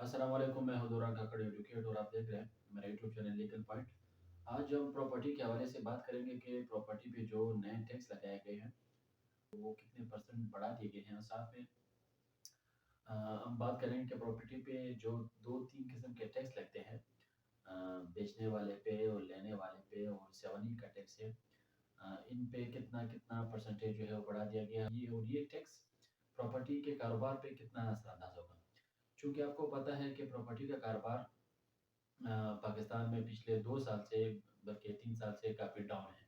अस्सलाम वालेकुम, मैं हूं दौरान काकड़ एजुकेट और आप देख रहे हैं मेरा यूट्यूब चैनल लीगल पॉइंट। आज हम प्रॉपर्टी के हवाले से बात करेंगे कि प्रॉपर्टी पे जो नए टैक्स लगाए गए हैं वो कितने परसेंट बढ़ा दिए गए हैं, और साथ में हम बात करेंगे कि प्रॉपर्टी पे जो दो तीन किस्म के टैक्स लगते हैं, बेचने वाले पे और लेने वाले पे, और सेवनी का टैक्स है। इन पे कितना कितना परसेंटेज जो है वो बढ़ा दिया गया है, और ये टैक्स प्रॉपर्टी के कारोबार पे कितना असरअंदाज होगा। चूँकि आपको पता है कि प्रॉपर्टी का कारोबार पाकिस्तान में पिछले 2 साल से, बल्कि 3 साल से काफ़ी डाउन है।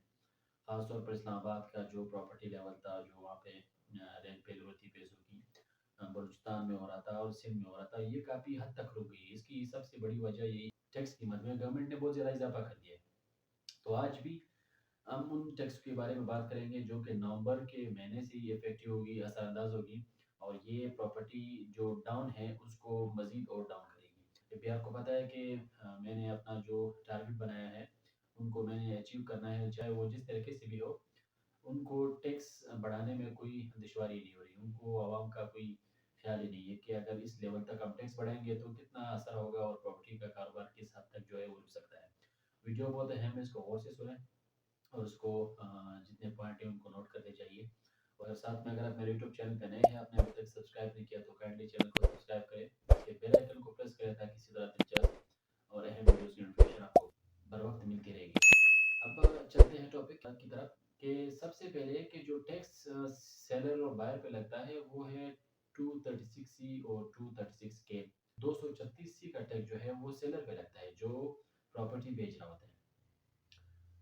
ख़ास तौर पर इस्लामाबाद का जो प्रॉपर्टी लेवल था, जो वहाँ पे रेंट पे होती पैसों की, बलूचिस्तान में हो रहा था और सिंध में हो रहा था, ये काफ़ी हद तक रुक गई है। इसकी सबसे बड़ी वजह यही, टैक्स कीमत में गवर्नमेंट ने बहुत ज़्यादा इजाफा कर दिया है। तो आज भी हम उन टैक्स के बारे में बात करेंगे जो कि नवंबर के महीने से ही इफेक्टिव होगी, असरअंदाज होगी, और ये प्रॉपर्टी जो डाउन है उसको मज़ीद और डाउन करेगी। अभी आपको पता है कि मैंने अपना जो टारगेट बनाया है उनको मैंने अचीव करना है, चाहे वो जिस तरीके से भी हो। उनको टैक्स बढ़ाने में कोई दुश्वारी नहीं हो रही, उनको आवाम का कोई ख्याल ही नहीं है कि अगर इस लेवल तक हम टैक्स बढ़ाएंगे तो कितना असर होगा और प्रॉपर्टी का कारोबार किस हद तक जो है वो रुक सकता है। वीडियो बहुत अहम है, इसको गौर से सुनें और उसको जितने पॉइंट हैं उनको नोट करने चाहिए। और साथ में अगर आप मेरे यूट्यूब चैनल पे नए हैं, आपने अभी तक सब्सक्राइब नहीं किया तो काइंडली चैनल को सब्सक्राइब करें, उसके बेल आइकन को प्रेस करें ताकि इसी तरह दिलचस्प और अहम वीडियोस की नोटिफिकेशन आपको बर वक्त मिलती रहेगी। अब चलते हैं टॉपिक की तरफ कि सबसे पहले कि जो टैक्स सेलर और बायर पे लगता है वो है 236C और 236K। 236C का टैक्स जो है वो सेलर पे लगता है जो प्रॉपर्टी बेच रहा होता है।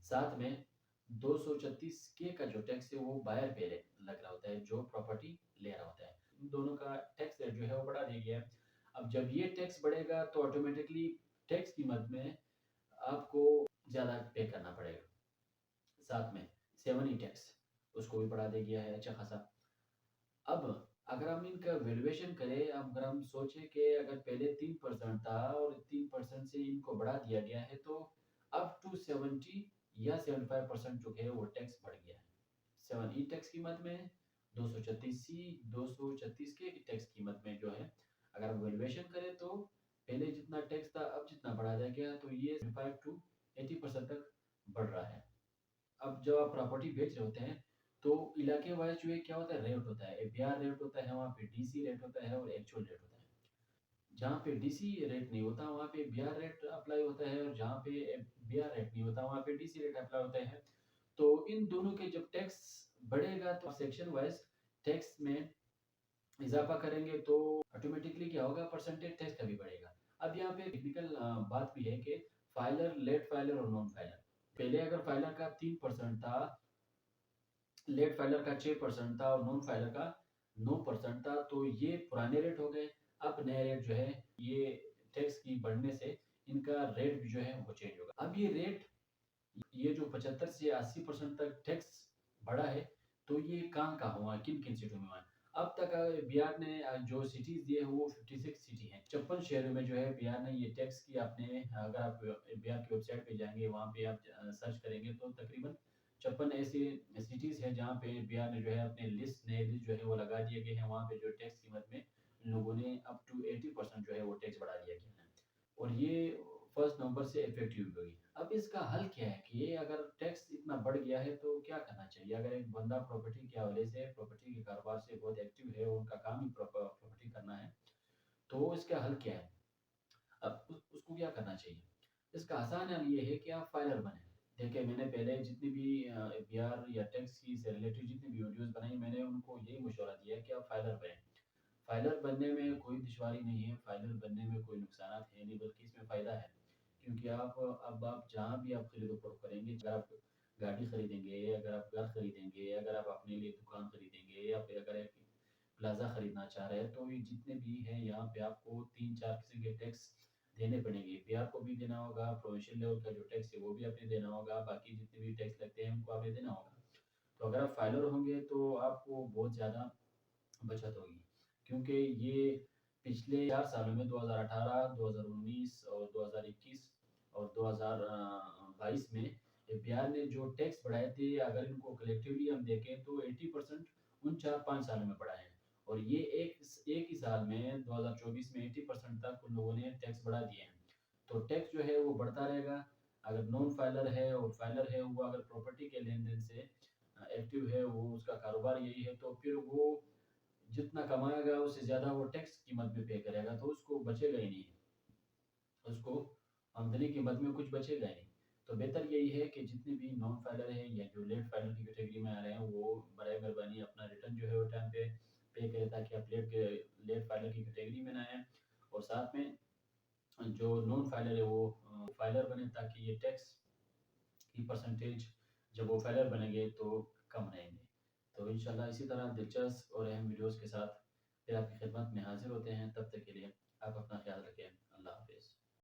साथ में 236 के का जो टैक्स है वो बायर पे लग रहा होता है जो प्रॉपर्टी ले रहा होता है। इन दोनों का टैक्स रेट जो है वो बढ़ा दिया गया है। अब जब ये टैक्स बढ़ेगा तो ऑटोमेटिकली टैक्स कीमत में आपको ज़्यादा पे करना पड़ेगा। साथ में सेवनी टैक्स उसको भी बढ़ा दिया गया है अच्छा खासा। अब अगर हम इनका वैल्यूएशन करें, अगर हम सोचें कि अगर पहले 3% था और 3% से इनको बढ़ा दिया गया है तो अप टू 70 या 75% जो है वो टैक्स बढ़ गया है। 7E टैक्स कीमत में, 236C, 236 के टैक्स कीमत में जो है, अगर हम वैल्यूएशन करें तो पहले जितना टैक्स था अब जितना बढ़ा दिया गया तो ये 5 टू 80% तक बढ़ रहा है। अब जब आप प्रॉपर्टी बेच रहे होते हैं तो इलाके वाइज जो है क्या होता है, रेट होता है, एपीआर रेट होता है, वहाँ पे डीसी रेट होता है और एक्चुअल रेट होता है। जहाँ पे डीसी रेट नहीं होता वहाँ पे बीआर रेट अप्लाई होता है, और जहाँ पे बीआर रेट नहीं होता वहाँ पे डीसी रेट अप्लाई होता है। तो इन दोनों के जब टैक्स बढ़ेगा तो सेक्शन वाइज टैक्स में इजाफा करेंगे तो ऑटोमेटिकली क्या होगा, परसेंटेज टैक्स का भी बढ़ेगा। अब यहाँ पे टेक्निकल बात भी है कि फाइलर, लेट फाइलर और नॉन फाइलर। पहले अगर फाइलर का 3% था, लेट फाइलर का 6% था और नॉन फाइलर का 9% था, तो ये पुराने रेट हो गए। अब नए रेट जो है ये टैक्स की बढ़ने से इनका रेट भी जो है वो चेंज होगा। अब ये रेट, ये जो 75 से 80% तक टैक्स बढ़ा है, तो ये कहाँ कहाँ हुआ, किन किन सिटियों में हुआ है। अब तक बिहार ने जो सिटीज दिए हैं वो 56 सिटी हैं, 56 शहरों में जो है बिहार ने ये टैक्स की। आपने अगर आप बिहार की वेबसाइट पे जाएंगे, वहाँ पे आप सर्च करेंगे तो तकरीबन 56 ऐसी सिटीज हैं जहाँ पे बिहार ने जो है अपने नए लिस्ट जो है वो लगा दिए गए हैं, वहाँ पे जो टैक्स कीमत में इन लोगों ने अप टू 80% जो है वो टैक्स बढ़ा दिया गया है, और ये 1 नवंबर से इफेक्टिव होगी। अब इसका हल क्या है कि ये अगर टैक्स इतना बढ़ गया है तो क्या करना चाहिए। अगर एक बंदा प्रॉपर्टी के हवाले से, प्रॉपर्टी के कारोबार से बहुत एक्टिव है, उनका काम ही प्रॉपर्टी करना है, तो इसका हल क्या है। अब उसको क्या करना चाहिए। इसका आसान हल ये है कि आप फाइलर बने। देखिए, मैंने पहले जितनी भी बीआर या टैक्स की से रिलेटेड जितनी भी वीडियोस बनाई, मैंने उनको यही मशवरा दिया है कि आप फाइलर बने। फाइलर बनने में कोई दुश्वारी नहीं है, फाइलर बनने में कोई नुकसान है नहीं, बल्कि इसमें फ़ायदा है। क्योंकि आप जहाँ भी आप खरीदो फरोख्त करेंगे, अगर आप गाड़ी खरीदेंगे, अगर आप घर खरीदेंगे, अगर आप अपने लिए दुकान खरीदेंगे, या फिर अगर एक प्लाजा खरीदना चाह रहे हैं, तो ये जितने भी हैं यहाँ पे आपको 3-4 किस्म के टैक्स देने पड़ेंगे। बिहार को भी देना होगा, प्रोविंशियल लेवल का जो टैक्स है वो भी आपने देना होगा, बाकी जितने भी टैक्स लगते हैं उनको आपने देना होगा। तो अगर आप फाइलर होंगे तो आपको बहुत ज़्यादा बचत होगी, क्योंकि ये पिछले 4 सालों में 2018, 2019 और 2021 और 2022 में बिहार ने जो टैक्स बढ़ाए थे, अगर इनको कलेक्टिवली हम देखें तो 80% उन 4-5 सालों में बढ़ाए हैं। اور یہ ایک ہی سال میں 2024 میں 80% تک ان لوگوں نے ٹیکس بڑھا دیے ہیں. تو ٹیکس جو ہے وہ بڑھتا رہے گا. اگر نون فائلر ہے اور فائلر ہے وہ اگر پراپرٹی کے لین دین سے ایکٹیو ہے، وہ اس کا کاروبار یہی ہے، تو پھر وہ جتنا کمائے گا اس سے زیادہ وہ ٹیکس کی مد میں پے کرے گا، تو اس کو بچے گا ہی نہیں، اس کو آمدنی کی مد میں کچھ بچے گا ہی نہیں. تو بہتر یہی ہے کہ جتنے بھی نان فائلر ہیں یا جو لیٹ فائلر کی کیٹیگری میں آ رہے ہیں وہ برائے مہربانی اپنا ریٹرن جو ہے وہ ٹائم پہ پے کرے، تاکہ آپ لیٹ فائلر کی کیٹیگری میں نہ آئیں، اور ساتھ میں جو نان فائلر ہے وہ فائلر بنے، تاکہ یہ ٹیکس کی پرسنٹیج جب وہ فائلر بنیں گے تو کم رہیں گے. تو انشاءاللہ اسی طرح دلچسپ اور اہم ویڈیوز کے ساتھ پھر آپ کی خدمت میں حاضر ہوتے ہیں. تب تک کے لیے آپ اپنا خیال رکھیں. اللہ حافظ.